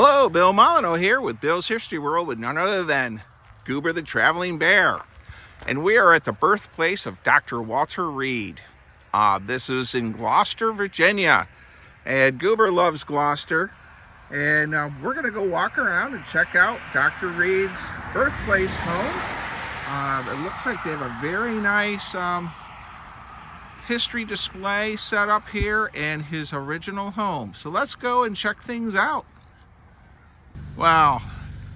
Hello, Bill Molyneux here with Bill's History World with none other than Goober the Traveling Bear. And we are at the birthplace of Dr. Walter Reed. This is in Gloucester, Virginia. And Goober loves Gloucester. And we're going to go walk around and check out Dr. Reed's birthplace home. It looks like they have a very nice history display set up here and his original home. So let's go and check things out. Wow,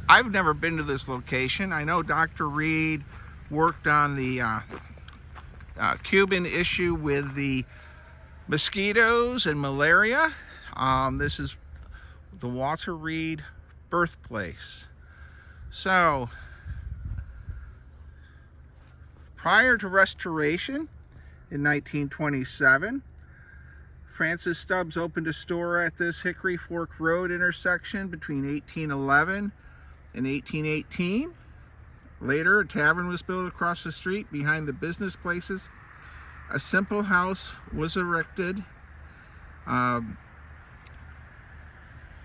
I've never been to this location. I know Dr. Reed worked on the Cuban issue with the mosquitoes and malaria. This is the Walter Reed birthplace. So, prior to restoration in 1927, Francis Stubbs opened a store at this Hickory Fork Road intersection between 1811 and 1818. Later, a tavern was built across the street behind the business places. A simple house was erected.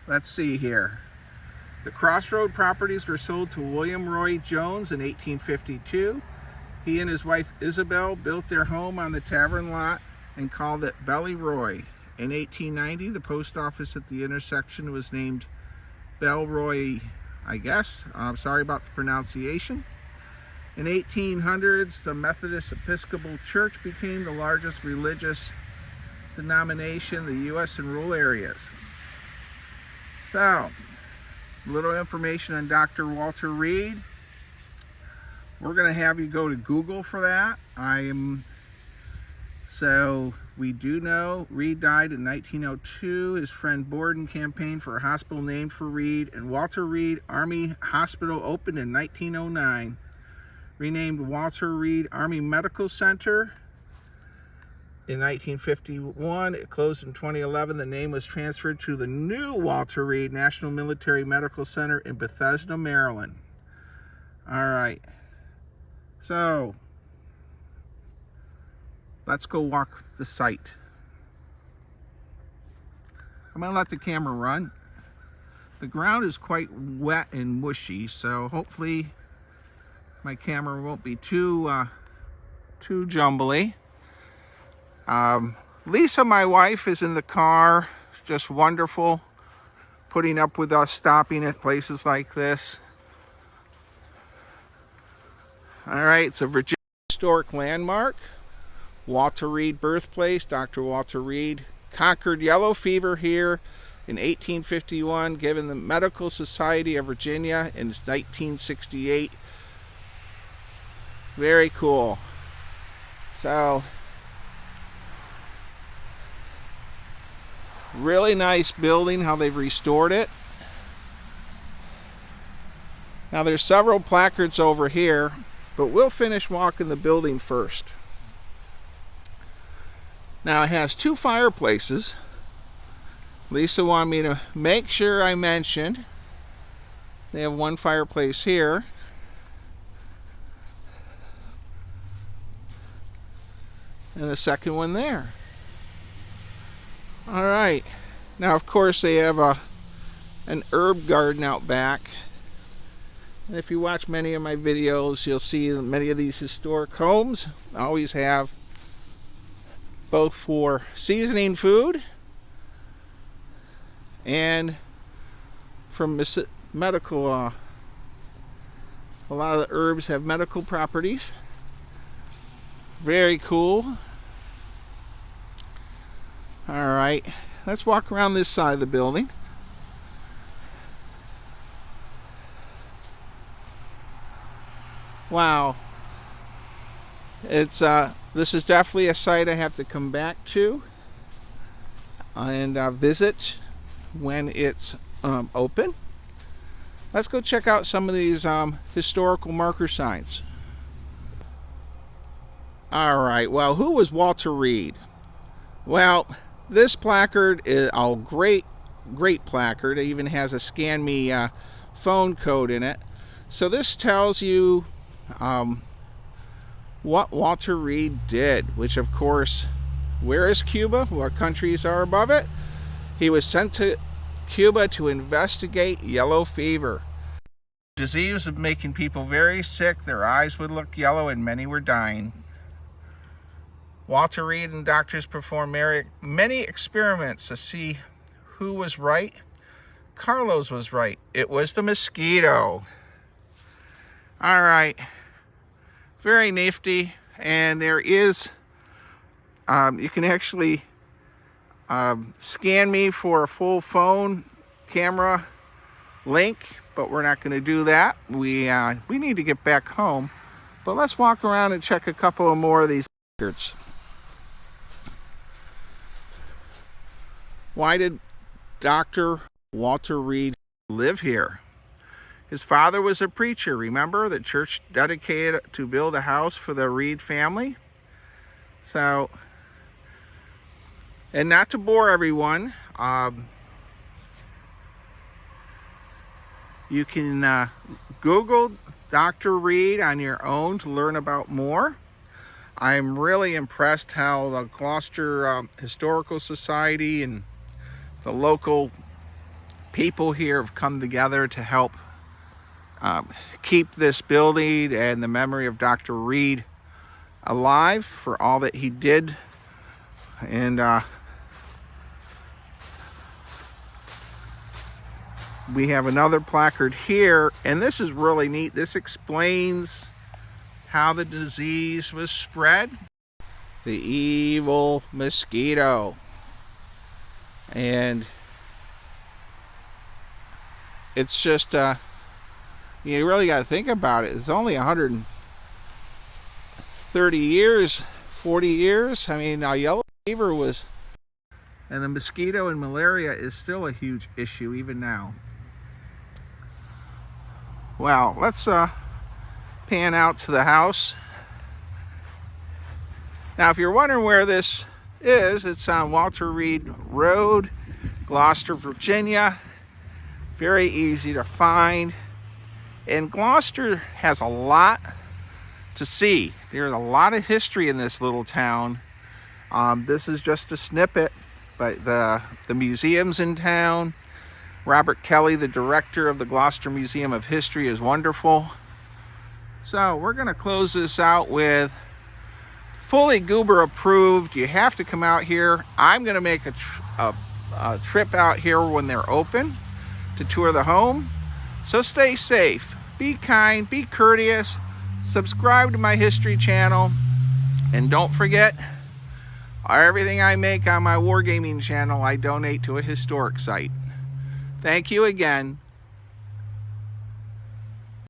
Let's see here. The Crossroad properties were sold to William Roy Jones in 1852. He and his wife Isabel built their home on the tavern lot and called it Belly Roy. In 1890, the post office at the intersection was named Belroy, I guess. I'm sorry about the pronunciation. In 1800s, the Methodist Episcopal Church became the largest religious denomination in the U.S. and rural areas. So, a little information on Dr. Walter Reed. We're going to have you go to Google for that. So we do know Reed died in 1902. His friend Borden campaigned for a hospital named for Reed, and Walter Reed Army Hospital opened in 1909. Renamed Walter Reed Army Medical Center in 1951. It closed in 2011. The name was transferred to the new Walter Reed National Military Medical Center in Bethesda, Maryland. All right. So, let's go walk the site. I'm going to let the camera run. The ground is quite wet and mushy, so hopefully my camera won't be too jumbly. Lisa, my wife, is in the car. Just wonderful, putting up with us stopping at places like this. All right, it's a Virginia historic landmark. Walter Reed birthplace. Dr. Walter Reed conquered yellow fever here in 1851, given the Medical Society of Virginia in 1968. Very cool. So, really nice building, how they've restored it. Now there's several placards over here, but we'll finish walking the building first. Now it has two fireplaces. Lisa wanted me to make sure I mentioned they have one fireplace here. And a second one there. All right. Now, of course, they have an herb garden out back. And if you watch many of my videos, you'll see that many of these historic homes always have both for seasoning food and from medical. A lot of the herbs have medical properties. Very cool. All right, let's walk around this side of the building. Wow. It's this is definitely a site I have to come back to and visit when it's open. Let's go check out some of these historical marker signs. All right, well, who was Walter Reed? Well, this placard is a great placard. It even has a Scan Me phone code in it. So this tells you what Walter Reed did, which of course, where is Cuba? What countries are above it? He was sent to Cuba to investigate yellow fever. Disease was making people very sick. Their eyes would look yellow and many were dying. Walter Reed and doctors performed many experiments to see who was right. Carlos was right. It was the mosquito. All right. Very nifty. And there is, you can actually scan me for a full phone camera link, but we're not going to do that. We need to get back home. But let's walk around and check a couple of more of these records. Why did Dr. Walter Reed live here? His father was a preacher. Remember, the church dedicated to build a house for the Reed family. So, and not to bore everyone, you can Google Dr. Reed on your own to learn about more. I'm really impressed how the Gloucester Historical Society and the local people here have come together to help keep this building and the memory of Dr. Reed alive for all that he did. And we have another placard here, and this is really neat. This explains how the disease was spread. The evil mosquito. And it's just you really got to think about it. It's only 130 years, 40 years. I mean, now yellow fever was, and the mosquito and malaria is still a huge issue even now. Well, let's pan out to the house. Now, if you're wondering where this is, it's on Walter Reed Road, Gloucester, Virginia. Very easy to find. And Gloucester has a lot to see. There's a lot of history in this little town. This is just a snippet, but the museums in town. Robert Kelly, the director of the Gloucester Museum of History, is wonderful. So we're going to close this out with fully Goober approved. You have to come out here. I'm going to make a trip out here when they're open to tour the home. So stay safe, be kind, be courteous, subscribe to my history channel, and don't forget, everything I make on my wargaming channel I donate to a historic site. Thank you again.